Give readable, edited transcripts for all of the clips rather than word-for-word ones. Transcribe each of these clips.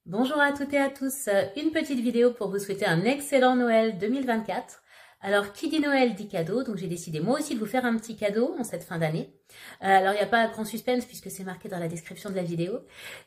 Bonjour à toutes et à tous, une petite vidéo pour vous souhaiter un excellent Noël 2024. Alors, qui dit Noël dit cadeau, donc j'ai décidé moi aussi de vous faire un petit cadeau en cette fin d'année. Alors, il n'y a pas grand suspense puisque c'est marqué dans la description de la vidéo,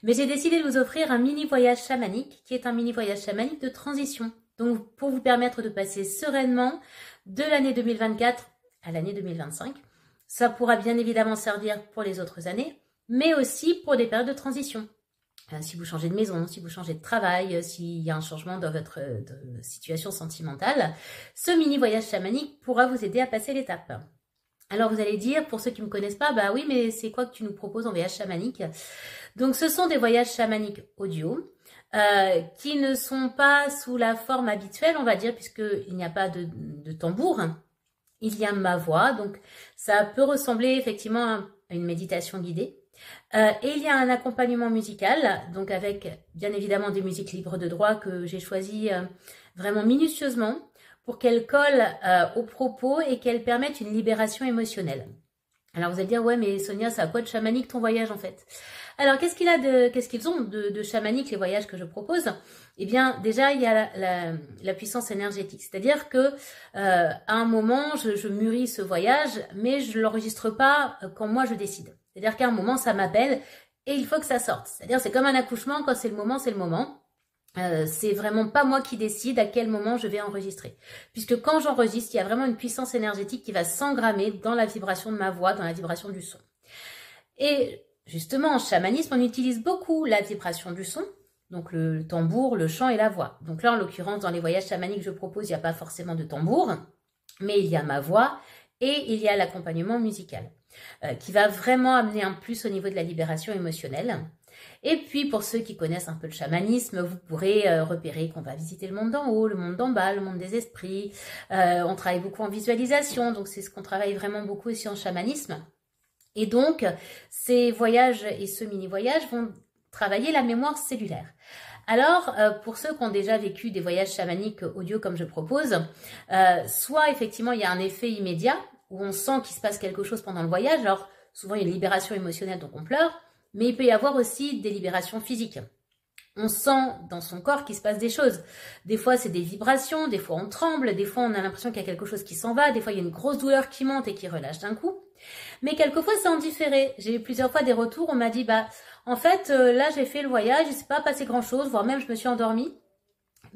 mais j'ai décidé de vous offrir un mini voyage chamanique, qui est un mini voyage chamanique de transition. Donc, pour vous permettre de passer sereinement de l'année 2024 à l'année 2025. Ça pourra bien évidemment servir pour les autres années, mais aussi pour des périodes de transition. Si vous changez de maison, si vous changez de travail, s'il y a un changement dans votre situation sentimentale, ce mini voyage chamanique pourra vous aider à passer l'étape. Alors vous allez dire, pour ceux qui ne me connaissent pas, bah oui, mais c'est quoi que tu nous proposes en voyage chamanique? Donc ce sont des voyages chamaniques audio qui ne sont pas sous la forme habituelle, on va dire, puisqu'il n'y a pas de tambour. Il y a ma voix, donc ça peut ressembler effectivement à une méditation guidée. Et il y a un accompagnement musical, donc avec bien évidemment des musiques libres de droit que j'ai choisies vraiment minutieusement pour qu'elles collent aux propos et qu'elles permettent une libération émotionnelle. Alors vous allez dire, ouais mais Sonia, ça a quoi de chamanique ton voyage en fait? Alors qu'est-ce qu'ils ont de chamanique les voyages que je propose? Eh bien déjà il y a la puissance énergétique, c'est-à-dire que à un moment je mûris ce voyage, mais je l'enregistre pas quand moi je décide. C'est-à-dire qu'à un moment ça m'appelle et il faut que ça sorte. C'est-à-dire c'est comme un accouchement, quand c'est le moment, c'est le moment. C'est vraiment pas moi qui décide à quel moment je vais enregistrer. Puisque quand j'enregistre, il y a vraiment une puissance énergétique qui va s'engrammer dans la vibration de ma voix, dans la vibration du son. Et justement, en chamanisme, on utilise beaucoup la vibration du son, donc le tambour, le chant et la voix. Donc là, en l'occurrence, dans les voyages chamaniques que je propose, il n'y a pas forcément de tambour, mais il y a ma voix et il y a l'accompagnement musical, qui va vraiment amener un plus au niveau de la libération émotionnelle. Et puis, pour ceux qui connaissent un peu le chamanisme, vous pourrez repérer qu'on va visiter le monde d'en haut, le monde d'en bas, le monde des esprits. On travaille beaucoup en visualisation, donc c'est ce qu'on travaille vraiment beaucoup aussi en chamanisme. Et donc, ces voyages et ce mini-voyage vont travailler la mémoire cellulaire. Alors, pour ceux qui ont déjà vécu des voyages chamaniques audio comme je propose, soit effectivement il y a un effet immédiat, où on sent qu'il se passe quelque chose pendant le voyage. Alors, souvent il y a une libération émotionnelle, donc on pleure, mais il peut y avoir aussi des libérations physiques. On sent dans son corps qu'il se passe des choses. Des fois, c'est des vibrations, des fois on tremble, des fois on a l'impression qu'il y a quelque chose qui s'en va, des fois il y a une grosse douleur qui monte et qui relâche d'un coup. Mais quelquefois, c'est en différé. J'ai eu plusieurs fois des retours, on m'a dit, bah, en fait, là, j'ai fait le voyage, il ne s'est pas passé grand-chose, voire même je me suis endormie.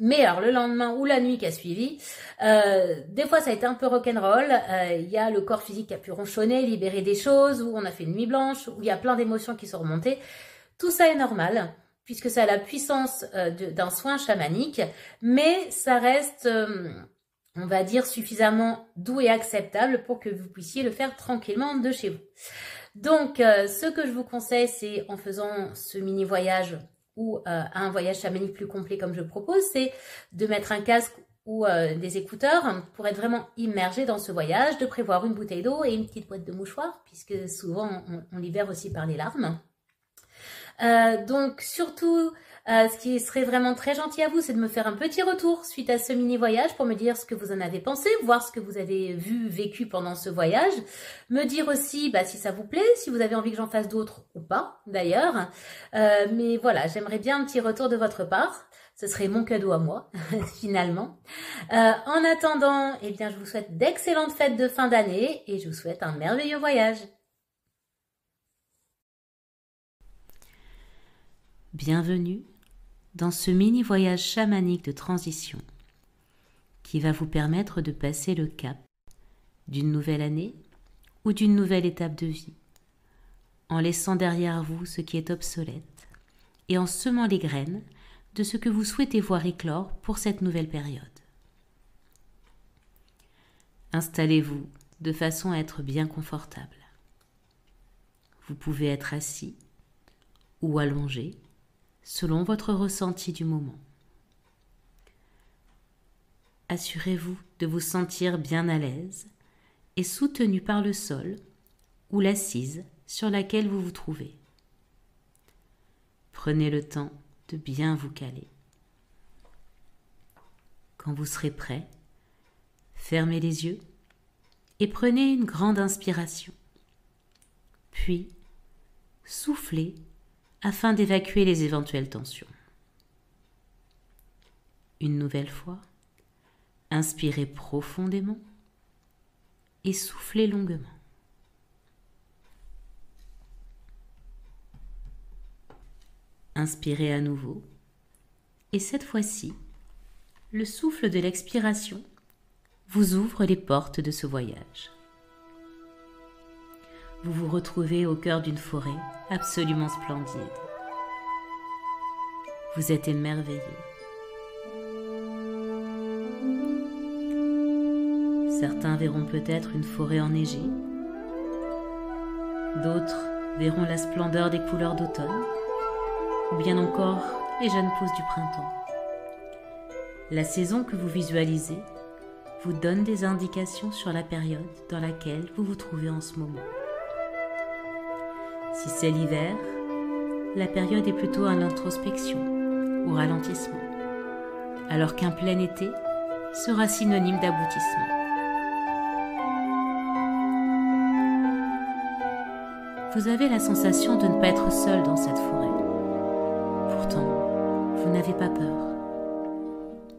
Mais alors, le lendemain ou la nuit qui a suivi, des fois, ça a été un peu rock'n'roll. Il y a le corps physique qui a pu ronchonner, libérer des choses, où on a fait une nuit blanche, où il y a plein d'émotions qui sont remontées. Tout ça est normal, puisque ça a la puissance d'un soin chamanique, mais ça reste... on va dire suffisamment doux et acceptable pour que vous puissiez le faire tranquillement de chez vous. Donc, ce que je vous conseille, c'est en faisant ce mini voyage ou un voyage chamanique plus complet comme je propose, c'est de mettre un casque ou des écouteurs pour être vraiment immergé dans ce voyage, de prévoir une bouteille d'eau et une petite boîte de mouchoirs, puisque souvent on libère aussi par les larmes. Donc surtout, ce qui serait vraiment très gentil à vous, c'est de me faire un petit retour suite à ce mini-voyage pour me dire ce que vous en avez pensé, voir ce que vous avez vu, vécu pendant ce voyage. Me dire aussi bah, si ça vous plaît, si vous avez envie que j'en fasse d'autres ou pas d'ailleurs. Mais voilà, j'aimerais bien un petit retour de votre part. Ce serait mon cadeau à moi, finalement. En attendant, eh bien, je vous souhaite d'excellentes fêtes de fin d'année et je vous souhaite un merveilleux voyage. Bienvenue dans ce mini voyage chamanique de transition qui va vous permettre de passer le cap d'une nouvelle année ou d'une nouvelle étape de vie en laissant derrière vous ce qui est obsolète et en semant les graines de ce que vous souhaitez voir éclore pour cette nouvelle période. Installez-vous de façon à être bien confortable. Vous pouvez être assis ou allongé selon votre ressenti du moment. Assurez-vous de vous sentir bien à l'aise et soutenu par le sol ou l'assise sur laquelle vous vous trouvez. Prenez le temps de bien vous caler. Quand vous serez prêt, fermez les yeux et prenez une grande inspiration. Puis, soufflez afin d'évacuer les éventuelles tensions. Une nouvelle fois, inspirez profondément et soufflez longuement. Inspirez à nouveau et cette fois-ci, le souffle de l'expiration vous ouvre les portes de ce voyage. Vous vous retrouvez au cœur d'une forêt absolument splendide. Vous êtes émerveillé. Certains verront peut-être une forêt enneigée. D'autres verront la splendeur des couleurs d'automne, ou bien encore les jeunes pousses du printemps. La saison que vous visualisez vous donne des indications sur la période dans laquelle vous vous trouvez en ce moment. Si c'est l'hiver, la période est plutôt en introspection, au ralentissement, alors qu'un plein été sera synonyme d'aboutissement. Vous avez la sensation de ne pas être seul dans cette forêt. Pourtant, vous n'avez pas peur.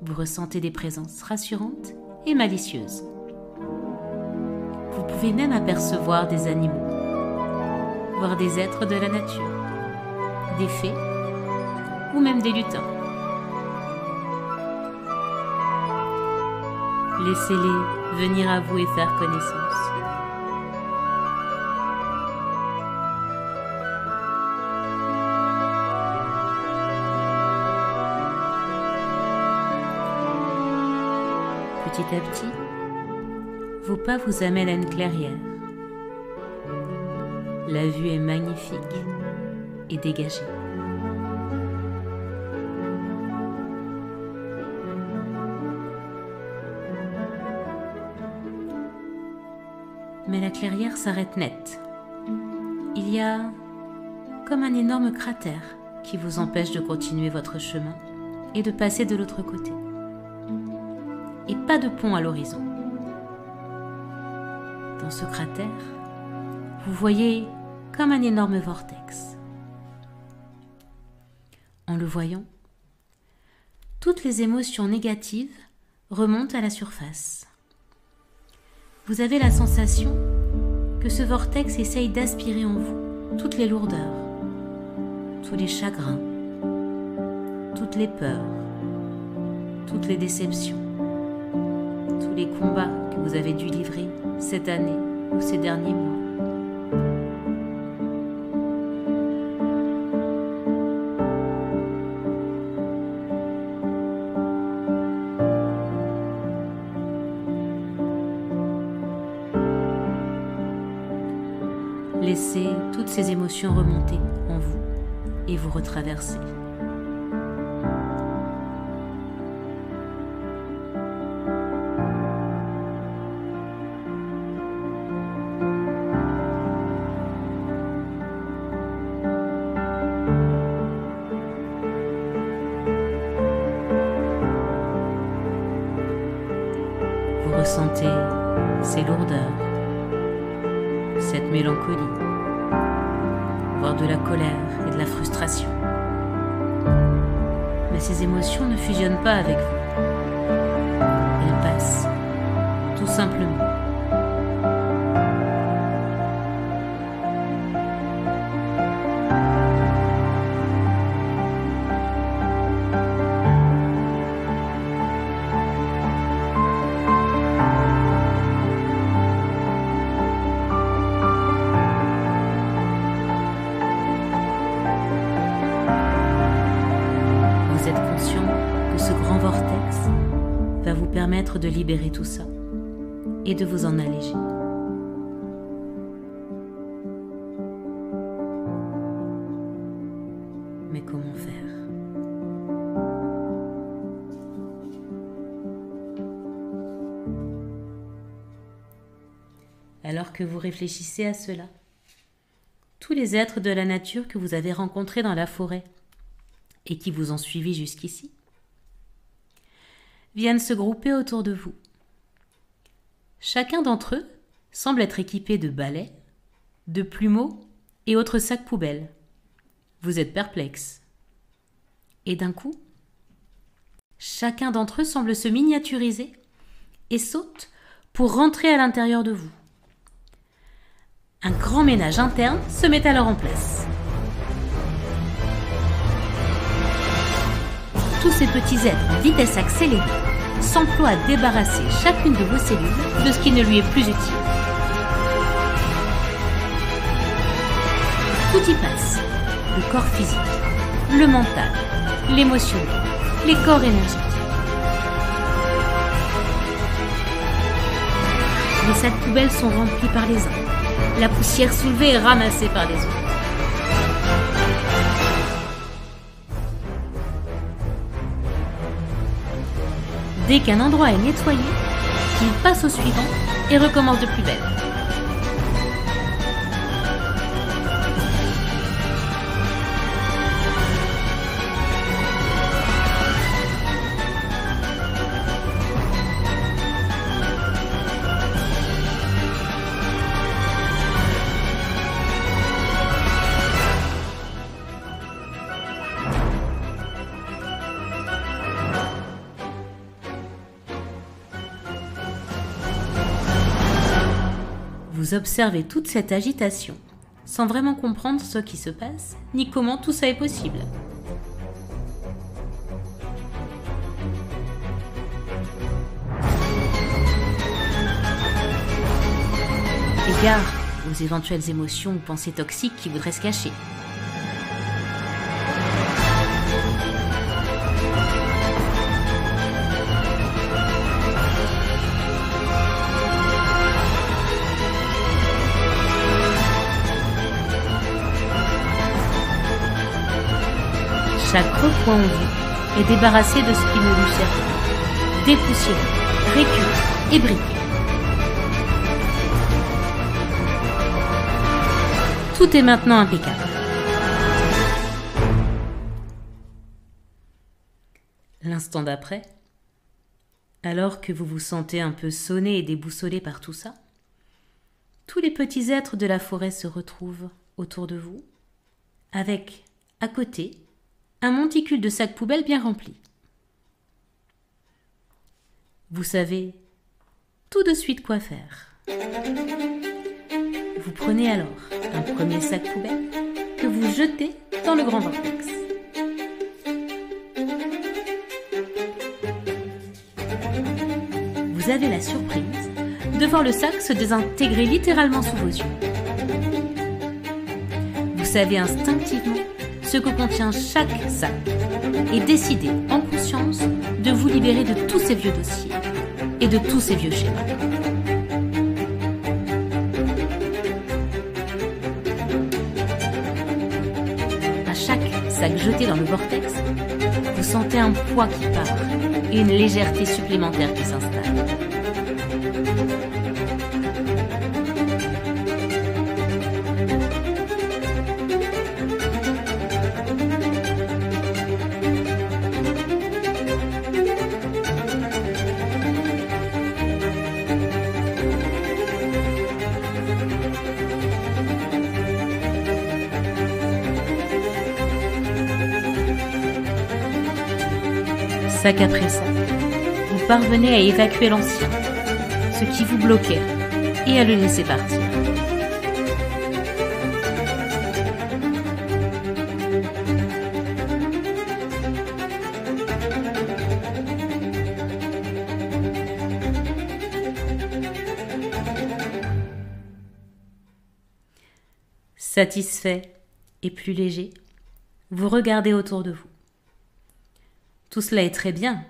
Vous ressentez des présences rassurantes et malicieuses. Vous pouvez même apercevoir des animaux, voire des êtres de la nature, des fées ou même des lutins. Laissez-les venir à vous et faire connaissance. Petit à petit, vos pas vous amènent à une clairière. La vue est magnifique et dégagée. Mais la clairière s'arrête net. Il y a comme un énorme cratère qui vous empêche de continuer votre chemin et de passer de l'autre côté. Et pas de pont à l'horizon. Dans ce cratère, vous voyez comme un énorme vortex. En le voyant, toutes les émotions négatives remontent à la surface. Vous avez la sensation que ce vortex essaye d'aspirer en vous toutes les lourdeurs, tous les chagrins, toutes les peurs, toutes les déceptions, tous les combats que vous avez dû livrer cette année ou ces derniers mois. Laissez toutes ces émotions remonter en vous et vous retraverser. Vous ressentez ces lourdeurs, cette mélancolie, voire de la colère et de la frustration. Mais ces émotions ne fusionnent pas avec vous. Elles passent, tout simplement. Ce grand vortex va vous permettre de libérer tout ça et de vous en alléger. Mais comment faire? Alors que vous réfléchissez à cela, tous les êtres de la nature que vous avez rencontrés dans la forêt et qui vous ont suivi jusqu'ici viennent se grouper autour de vous. Chacun d'entre eux semble être équipé de balais, de plumeaux et autres sacs poubelles. Vous êtes perplexe. Et d'un coup, Chacun d'entre eux semble se miniaturiser et saute pour rentrer à l'intérieur de vous. Un grand ménage interne se met alors en place. Tous ces petits êtres en vitesse accélérée s'emploient à débarrasser chacune de vos cellules de ce qui ne lui est plus utile. Tout y passe, le corps physique, le mental, l'émotionnel, les corps énergétiques. Les sacs poubelles sont remplis par les uns, la poussière soulevée est ramassée par les autres. Dès qu'un endroit est nettoyé, il passe au suivant et recommence de plus belle. Vous observez toute cette agitation, sans vraiment comprendre ce qui se passe, ni comment tout ça est possible. Égard aux éventuelles émotions ou pensées toxiques qui voudraient se cacher. Chaque recoin en vous est débarrassé de ce qui ne lui sert plus, dépoussiéré, récupéré et briqué. Tout est maintenant impeccable. L'instant d'après, alors que vous vous sentez un peu sonné et déboussolé par tout ça, tous les petits êtres de la forêt se retrouvent autour de vous, avec, à côté, un monticule de sacs poubelles bien rempli. Vous savez tout de suite quoi faire. Vous prenez alors un premier sac poubelle que vous jetez dans le grand vortex. Vous avez la surprise de voir le sac se désintégrer littéralement sous vos yeux. Vous savez instinctivement ce que contient chaque sac et décidez en conscience de vous libérer de tous ces vieux dossiers et de tous ces vieux schémas. À chaque sac jeté dans le vortex, vous sentez un poids qui part et une légèreté supplémentaire qui s'installe. Sac après sac, vous parvenez à évacuer l'ancien, ce qui vous bloquait, et à le laisser partir. Satisfait et plus léger, vous regardez autour de vous. Tout cela est très bien,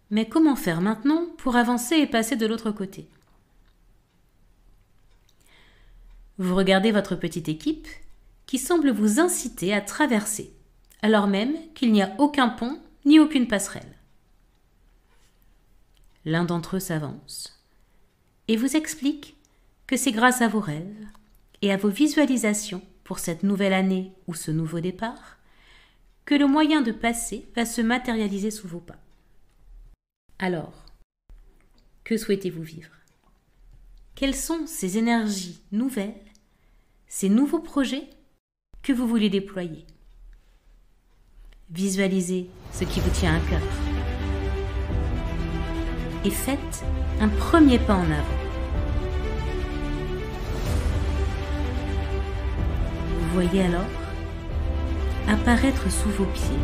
mais comment faire maintenant pour avancer et passer de l'autre côté? Vous regardez votre petite équipe qui semble vous inciter à traverser, alors même qu'il n'y a aucun pont ni aucune passerelle. L'un d'entre eux s'avance et vous explique que c'est grâce à vos rêves et à vos visualisations pour cette nouvelle année ou ce nouveau départ que le moyen de passer va se matérialiser sous vos pas. Alors, que souhaitez-vous vivre? Quelles sont ces énergies nouvelles, ces nouveaux projets que vous voulez déployer? Visualisez ce qui vous tient à cœur et faites un premier pas en avant. Vous voyez alors apparaître sous vos pieds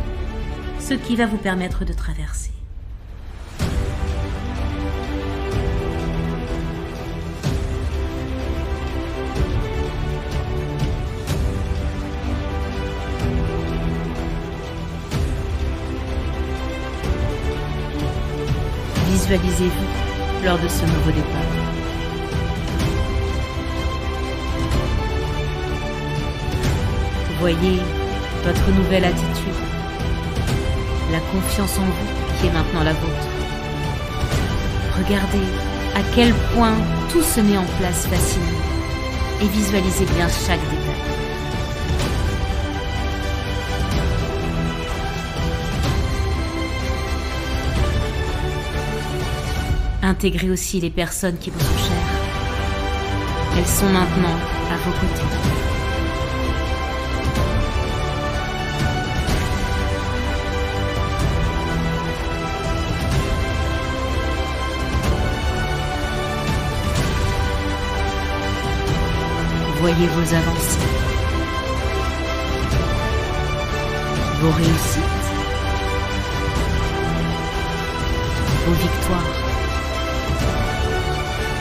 ce qui va vous permettre de traverser. Visualisez-vous lors de ce nouveau départ. Voyez votre nouvelle attitude, la confiance en vous qui est maintenant la vôtre. Regardez à quel point tout se met en place facilement et visualisez bien chaque détail. Intégrez aussi les personnes qui vous sont chères. Elles sont maintenant à vos côtés. Voyez vos avancées, vos réussites, vos victoires,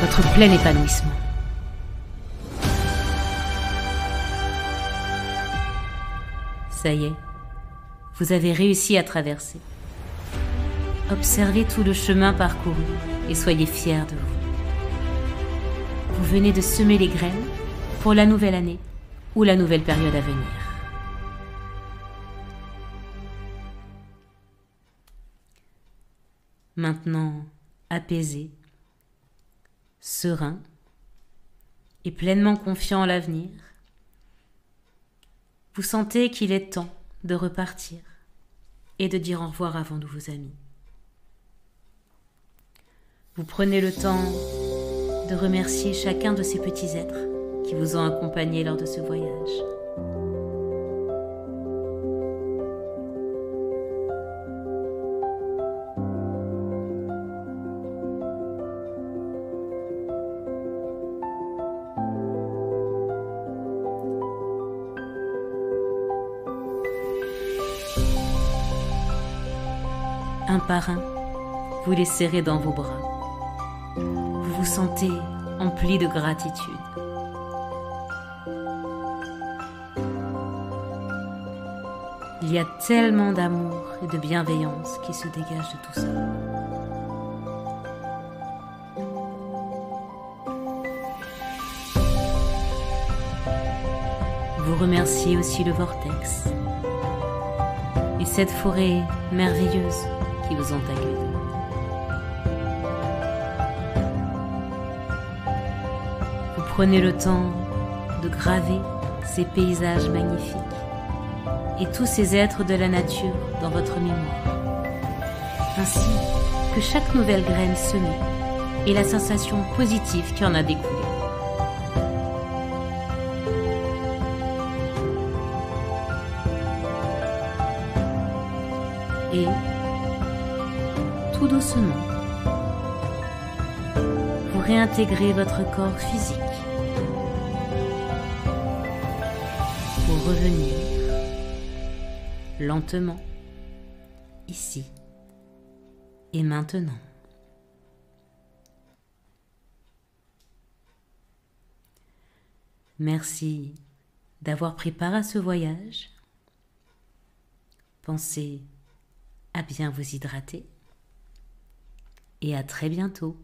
votre plein épanouissement. Ça y est, vous avez réussi à traverser. Observez tout le chemin parcouru et soyez fiers de vous. Vous venez de semer les graines pour la nouvelle année ou la nouvelle période à venir. Maintenant, apaisé, serein et pleinement confiant en l'avenir, vous sentez qu'il est temps de repartir et de dire au revoir à vos nouveaux amis. Vous prenez le temps de remercier chacun de ces petits êtres qui vous ont accompagné lors de ce voyage. Un par un, vous les serrez dans vos bras. Vous vous sentez empli de gratitude. Il y a tellement d'amour et de bienveillance qui se dégage de tout ça. Vous remerciez aussi le vortex et cette forêt merveilleuse qui vous ont accueilli. Vous prenez le temps de graver ces paysages magnifiques et tous ces êtres de la nature dans votre mémoire, ainsi que chaque nouvelle graine semée et la sensation positive qui en a découlé. Et tout doucement, vous réintégrez votre corps physique pour revenir lentement, ici et maintenant. Merci d'avoir pris part à ce voyage. Pensez à bien vous hydrater et à très bientôt.